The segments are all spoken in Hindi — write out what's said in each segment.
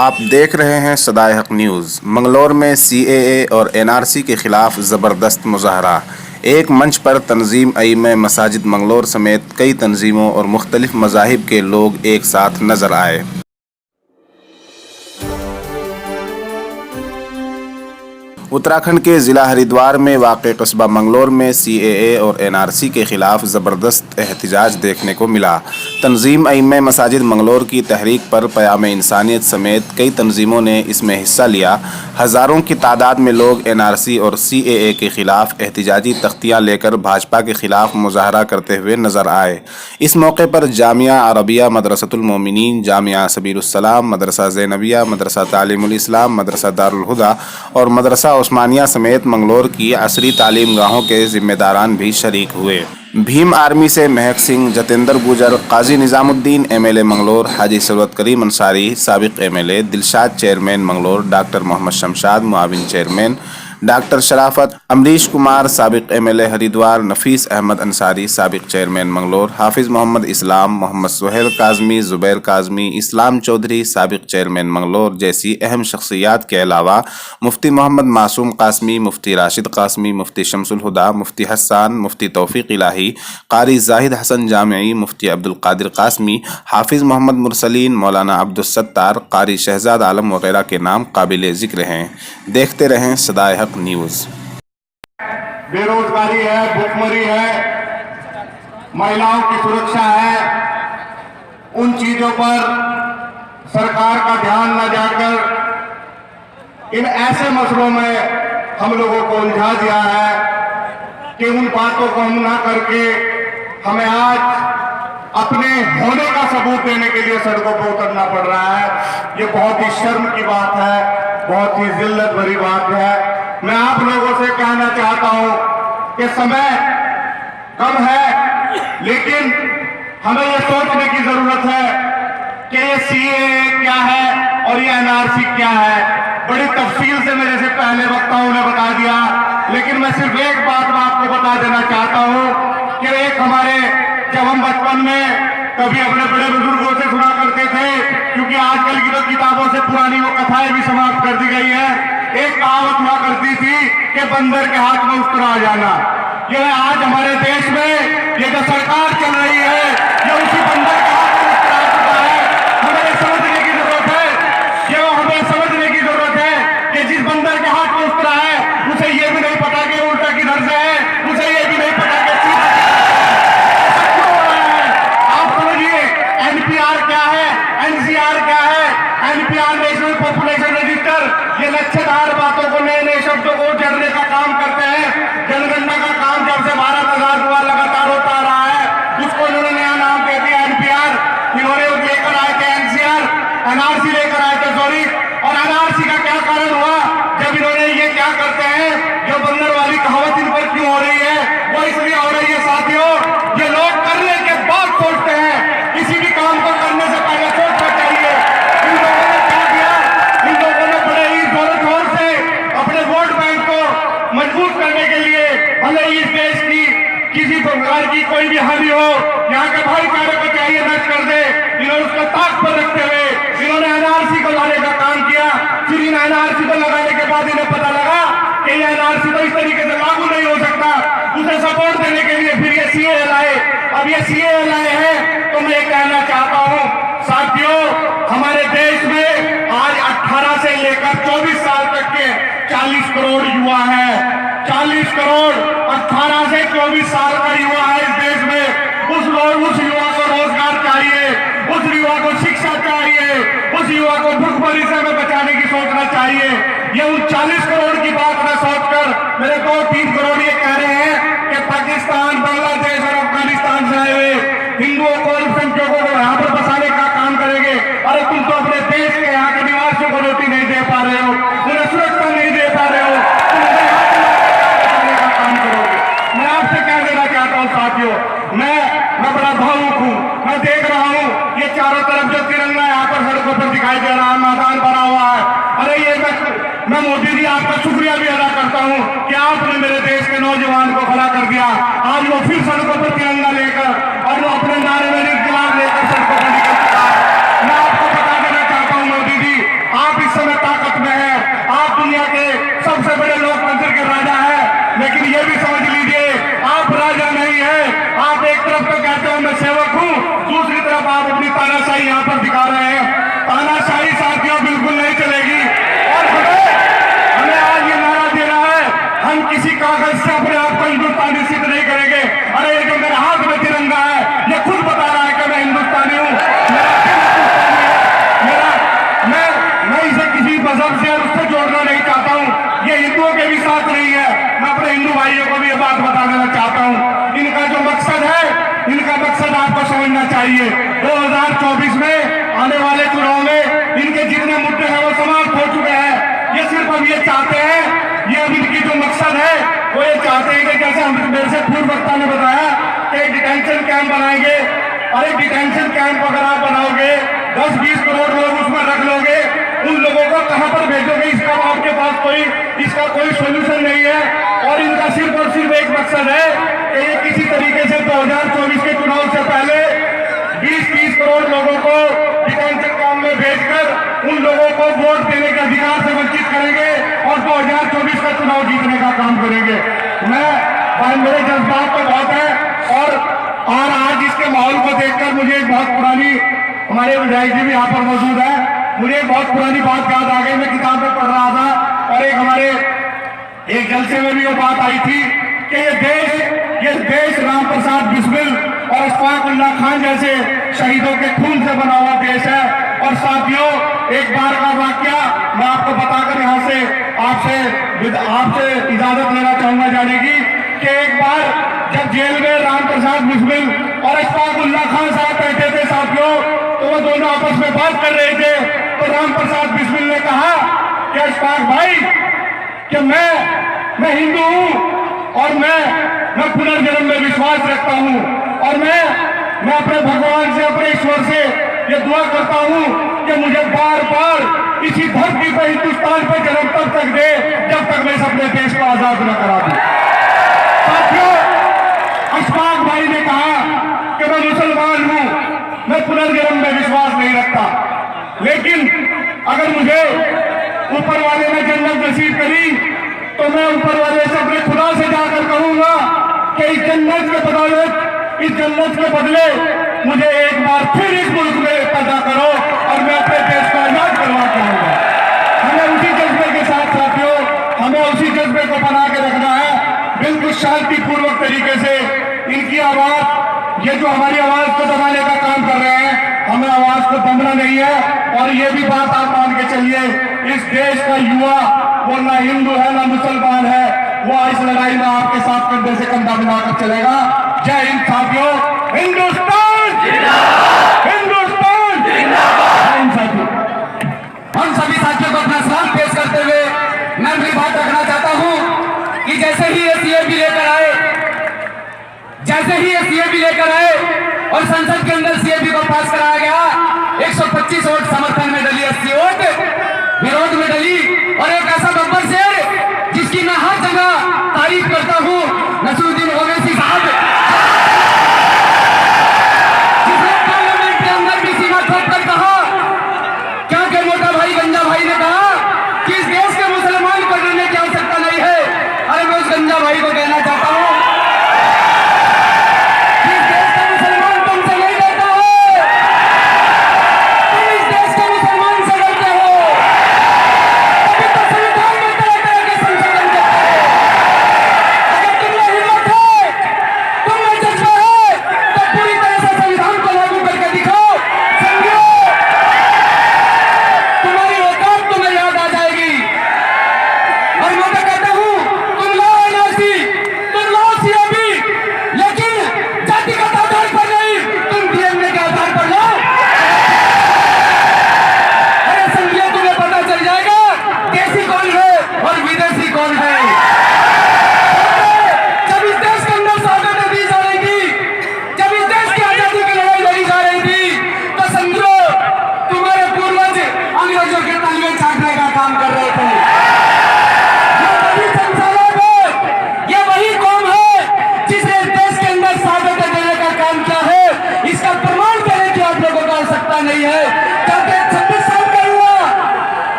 आप देख रहे हैं सदाए हक न्यूज़। मंगलौर में सीएए और एनआरसी के खिलाफ ज़बरदस्त मुजाहरा। एक मंच पर तंजीम अइम्मा मसाजिद मंगलौर समेत कई तंजीमों और मुख्तलिफ मज़ाहिब के लोग एक साथ नजर आए। उत्तराखंड के ज़िला हरिद्वार में वाक़ कस्बा मंगलौर में सीएए और एनआरसी के ख़िलाफ़ ज़बरदस्त एहतजाज देखने को मिला। तंजीम अइम्मा मसाजिद मंगलौर की तहरीक पर क़याम इंसानियत समेत कई तंजीमों ने इसमें हिस्सा लिया। हज़ारों की तादाद में लोग एनआरसी और सीएए के ख़िलाफ़ एहतजाजी तख्तियाँ लेकर भाजपा के ख़िलाफ़ मुजाहरा करते हुए नज़र आए। इस मौके पर जामिया अरबिया मदरसतुल मोमिनीन, जामिया सबीलुस्सलाम, मदरसा ज़ैनबिया, मदरसा तालीमुल इस्लाम, मदरसा दारुल हुदा और मदरसा उस्मानिया समेत मंगलौर की असरी तालीम गाहों के जिम्मेदारान भी शरीक हुए। भीम आर्मी से महक सिंह, जतेंद्र गुजर, काजी निज़ामुद्दीन एमएलए मंगलौर, हाजी सरवत करीम अंसारी साबिक MLA, Dilshad chairman Manglaur, doctor Mohammad Shamshad मुआविन चेयरमैन, डॉक्टर शराफत, अमरीश कुमार साबिक एमएलए हरिद्वार, नफीस अहमद अंसारी साबिक चेयरमैन मंगलौर, हाफिज मोहम्मद इस्लाम, मोहम्मद सुहेल काजमी, जुबैर काजमी, इस्लाम चौधरी साबिक चेयरमैन मंगलौर जैसी अहम शख्सियात के अलावा मुफ्ती मोहम्मद मासूम कासमी, मुफ्ती राशिद कासमी, मुफ्ती शमसुल हुदा, मुफ्ती हसन, मुफ्ती तौफीक इलाही, कारी जाहिद हसन जामई, मुफ्ती अब्दुल कादिर कासमी, हाफिज मोहम्मद मुरसलीन, मौलाना अब्दुल सत्तार, कारी शहजाद आलम वगैरह के नाम काबिल ज़िक्र हैं। देखते रहें सदाए हक न्यूज़। बेरोजगारी है, भुखमरी है, महिलाओं की सुरक्षा है, उन चीजों पर सरकार का ध्यान न जाकर इन ऐसे मसलों में हम लोगों को उलझा दिया है कि उन बातों को हम ना करके हमें आज अपने होने का सबूत देने के लिए सड़कों पर उतरना पड़ रहा है। ये बहुत ही शर्म की बात है, बहुत ही जिल्लत भरी बात है। मैं आप लोगों से कहना चाहता हूं कि समय कम है, लेकिन हमें यह सोचने की जरूरत है कि ये सीएए क्या है और ये एनआरसी क्या है। बड़ी तफसील से मेरे से पहले वक्ताओं ने बता दिया, लेकिन मैं सिर्फ एक बात मैं आपको बता देना चाहता हूं कि एक हमारे जब हम बचपन में कभी अपने बड़े बुजुर्गों से सुना करते थे, क्योंकि आजकल की तो किताबों से पुरानी वो कथाएं भी समाप्त कर दी गई है। एक कहावत हुआ करती थी कि बंदर के हाथ में उस तरह आ जाना। यह आज हमारे देश में ये जो सरकार चल रही है, ये उसी बंदर के हाथ में उस तरह आ चुका है। हमें ये समझने की जरूरत है, ये हमें समझने की जरूरत है कि जिस बंदर के हाथ में उस तरह है, उसे ये भी नहीं पता कि उल्टा किधर से है, उसे ये भी नहीं पता कि एनपीआर क्या है, एनसीआर क्या है। एनपीआर नेशनल पॉपुलेशन रजिस्टर, ये लच्छेदार बातों को, नए नए शब्दों को जड़ने का काम करते हैं। जनगणना का काम जब से 12,000 हुआ लगातार होता रहा है, उसको इन्होंने नया नाम दे दिया एनपीआर। इन्होंने लेकर आए थे एनसीआर, एनआरसी लेकर आए थे, सॉरी। और एनआरसी का क्या कारण हुआ जब इन्होंने ये क्या करते हैं, जो बंदर वाली कहावत इन पर क्यों हो रही है, वो इसलिए हो रही है साथियों, ये लोग करने के बाद सोचते हैं, किसी भी काम को करने से पहले सोचना चाहिए। इन लोगों ने क्या किया, इन लोगों ने बड़े ही जोर शोर से अपने वोट बैंक को मजबूत करने के लिए, भले ही इस देश की किसी प्रकार की कोई भी हानि हो, यहाँ के भाईचारे को चाहिए नष्ट कर दे, इन्होंने उसको ताक पर रखते हुए इन्होंने एनआरसी को लाने का काम किया। फिर इन एनआरसी को लगाने के बाद इन्हें पता लगा कि ये एनआरसी तो इस तरीके से लागू नहीं हो सकता, उसे सपोर्ट देने के लिए फिर ये सीएए लाए। अब ये सीएए लाए हैं तो मैं कहना चाहता हूं साथियों, हमारे देश में आज 18 से लेकर 24 साल तक के 40 करोड़ युवा हैं। 40 करोड़ 18 से 24 साल का युवा है इस देश में। उस युवा को रोजगार चाहिए, उस युवा को शिक्षा चाहिए, उस युवा को भूखमरी से हमें बचाने की सोचना चाहिए। ये उन 40 करोड़ की बात न सोचकर मेरे 2-3 करोड़ ये कह रहे हैं कि पाकिस्तान, बांग्लादेश और अफगानिस्तान से आए हुए हिंदुओं को, अल्पसंख्यकों को यहाँ पर बसाने का काम करेंगे। अरे तुम तो अपने देश के यहाँ के निवासियों को रोटी नहीं दे पा रहे हो, उन्हें सुरक्षा नहीं दे पा रहे हो, तुम उन्हें यहाँ बसाने का काम करोगे। मैं आपसे कह देना चाहता हूँ साथियों, मैं बड़ा भावुक हूँ। मैं देख रहा हूँ ये चारों तरफ जो तिरंगा यहाँ पर सड़कों पर दिखाई दे रहा है, मैदान बना हुआ है। अरे ये मैं मोदी जी आपका शुक्रिया भी अदा करता हूँ कि आपने मेरे देश के नौजवान को खड़ा कर दिया। आज वो फिर सड़कों पर तिरंगा लेकर और वो अपने नारे में इख्तिलाफ लेकर सड़कों पर निकल चुका है। मैं आपको बता देना चाहता हूँ मोदी जी, आप एक तरफ तो कहते हो मैं सेवक हूं, दूसरी तरफ आप अपनी तानाशाही यहां पर दिखा रहे हैं। तानाशाही साथियों बिल्कुल नहीं चलेगी। और हमें आज ये नारा देना है, हम किसी कागज से अपने आप को हिंदुस्तानी सिद्ध नहीं करेंगे। अरे ये जो मेरे हाथ में तिरंगा है, ये खुद बता रहा है कि मैं हिंदुस्तानी हूं, मेरा दिल हिंदुस्तानी है। मैं इसे किसी मजहब से और उससे जोड़ना नहीं चाहता हूं। ये हिंदुओं के भी साथ नहीं है। मैं अपने हिंदू भाइयों को भी ये बात बता देना चाहता हूं। इनका जो मकसद है, इनका मकसद आपको समझना चाहिए। 2024 में आने वाले चुनाव में इनके जितने मुद्दे हैं वो समाप्त हो चुके हैं। ये सिर्फ अब ये चाहते हैं, ये अब इनकी जो मकसद है वो ये चाहते हैं कि जैसे हम मेरे से पूर्व वक्ता ने बताया कि डिटेंशन कैंप बनाएंगे। अरे डिटेंशन कैंप अगर आप बनाओगे, 10-20 करोड़ लोग उसमें रख लोगे, उन लोगों को कहां पर भेजोगे? इसका आपके पास इसका कोई सोल्यूशन नहीं है। और इनका सिर्फ और सिर्फ एक मकसद है कि ये किसी तरीके से 2024 के चुनाव से पहले 20-30 करोड़ लोगों को डिटेंशन कैंप में भेजकर उन लोगों को वोट देने के अधिकार से वंचित करेंगे और 2024 का चुनाव जीतने का काम करेंगे। मेरे जज्बात तो बहुत है। और आज इसके माहौल को देखकर मुझे एक बहुत पुरानी, हमारे विधायक जी भी यहाँ पर मौजूद है, मुझे एक बहुत पुरानी बात याद आ गई। मैं किताब में पढ़ रहा था और एक हमारे एक जलसे में भी वो बात आई थी कि ये देश राम प्रसाद बिस्मिल और अशफाक उल्लाह खान जैसे शहीदों के खून से बना हुआ देश है। और साथियों, एक बार का वाकया मैं आपको बताकर यहाँ से आपसे इजाजत लेना चाहूंगा जाने की, कि एक बार जब जेल में राम प्रसाद बिस्मिल और अशफाक उल्लाह खान साहब बैठे थे साथियों, तो वो दोनों आपस में बात कर रहे थे। तो राम प्रसाद बिस्मिल ने कहा कि अशफाक भाई कि मैं हिंदू हूं और मैं पुनर्जन्म में विश्वास रखता हूं और मैं अपने भगवान से, अपने ईश्वर से ये दुआ करता हूं कि मुझे बार बार इसी धरती पर, हिंदुस्तान पर जन्म तक दे जब तक मैं इस अपने देश को आजाद न करा दूं। साथियों, अशफाक भाई ने कहा कि मैं मुसलमान हूं, मैं पुनर्जन्म में विश्वास नहीं रखता, लेकिन अगर मुझे ऊपर वाले ने जन्नत नसीब करी तो मैं ऊपर वाले से, अपने खुदा से जाकर कहूंगा कि इस जन्नत के बदौलत, इस जन्नत के बदले मुझे एक बार फिर इस मुल्क में पैदा करो और मैं अपने देश को आजाद करवा के आऊंगा। हमें उसी जज्बे के साथ साथियों, हमें उसी जज्बे को बना के रखना है, बिल्कुल शांतिपूर्वक तरीके से। इनकी आवाज, ये जो हमारी आवाज को दबाने का काम कर रहे हैं, हमें आवाज को दबना नहीं है। और ये भी बात आप मान के चलिए, इस देश का युवा वो ना हिंदू है ना मुसलमान है, वो इस लड़ाई में आपके साथ कंधे से कंधा मिलाकर चलेगा। जय हिंद साथियों, हिंदुस्तान हिंदुस्तान साथियों। हम सभी साथियों को अपना सलाम पेश करते हुए मैं भी बात रखना चाहता हूं कि जैसे ही ये सीएबी लेकर आए और संसद के अंदर सीएबी को पास कराया गया, 125 वोट समर्थन में डली, 80 वोट विरोध में डली। और एक ऐसा गब्बर शेर जिसकी मैं हर जगह तारीफ करता हूं, नसरुद्दीन ओवैसी साहब, जिसने पार्लियामेंट के अंदर भी सीमा ठोक कर कहा, क्या कि मोटा भाई गंजा भाई ने कहा कि इस देश के मुसलमान को डरने की आवश्यकता नहीं है। अरे मैं उस गंजा भाई को कहना चाहता हूं, इस देश का मुसलमान तुमसे नहीं डरता है, तुम इस देश के मुसलमान से डरते हो। अभी तो संविधान में तरह तरह के संशोधन करते हैं। अगर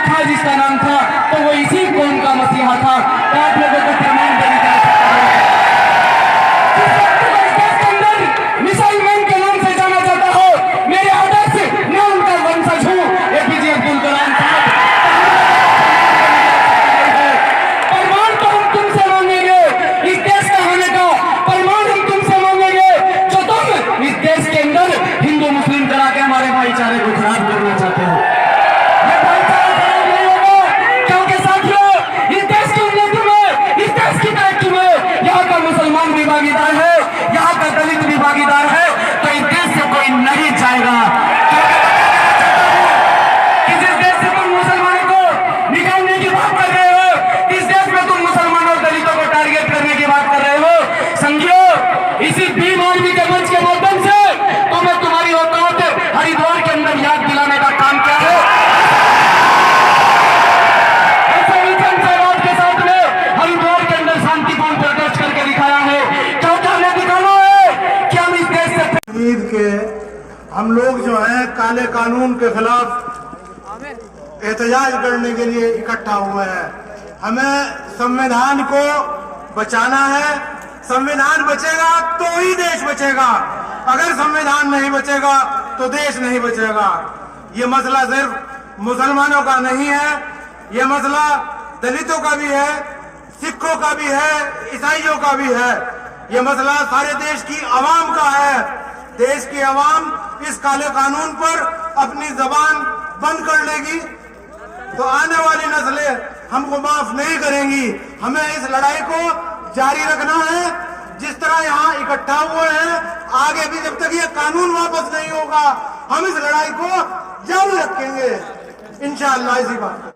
था जिसका नाम था, तो वो इसी कौम का मसीहा था। तो आप लोगों को प्रमाण देने की आवश्यकता है। जिस व्यक्ति को इस देश के अंदर मिसाइल मैन के नाम से जाना जाता हो, मेरे आदर्श मैं उनका वंशज हूँ, एपीजे अब्दुल कलाम साहब। प्रमाण तो हम तुमसे मांगेंगे, इस देश का होने का प्रमाण हम तुमसे मांगेंगे, जो तुम इस देश के अंदर हिंदू मुस्लिम करा के हमारे भाईचारे को खराब करना चाहते हो। ये भाईचारा खराब नहीं होगा, क्योंकि साथियों इस देश की उन्नति में, इस देश की तरक्की में यहाँ का मुसलमान भी भागीदार है, यहाँ का दलित भी भागीदार है, तो इस देश से कोई नहीं जाएगा। कि जिस देश से तुम मुसलमानों को निकालने की बात कर रहे हो, इस देश में तुम मुसलमानों और दलितों को टारगेट करने की बात कर रहे हो, समझियो इसी भीम आर्मी के मंच के माध्यम से तो मैं तुम्हारी औकात हरिद्वार के अंदर याद दिलाने का काम किया है। ऐसे मिशन सहवाग के साथ में हरिद्वार के अंदर शांतिपूर्ण प्रोटेस्ट करके दिखाया है, क्योंकि हमें दिखाना है कि हम इस देश से ईद के हम लोग जो हैं काले कानून के खिलाफ एहतजाज करने के लिए इकट्ठा हुए हैं। हमें संविधान को बचाना है। संविधान बचेगा तो ही देश बचेगा, अगर संविधान नहीं बचेगा तो देश नहीं बचेगा। ये मसला सिर्फ मुसलमानों का नहीं है, ये मसला दलितों का भी है, सिखों का भी है, ईसाइयों का भी है। ये मसला सारे देश की आवाम का है। देश की आवाम इस काले कानून पर अपनी जबान बंद कर लेगी तो आने वाली नस्लें हमको माफ नहीं करेंगी। हमें इस लड़ाई को जारी रखना है। जिस तरह यहाँ इकट्ठा हुए हैं, आगे भी जब तक ये कानून वापस नहीं होगा हम इस लड़ाई को जारी रखेंगे इंशाअल्लाह। इसी बात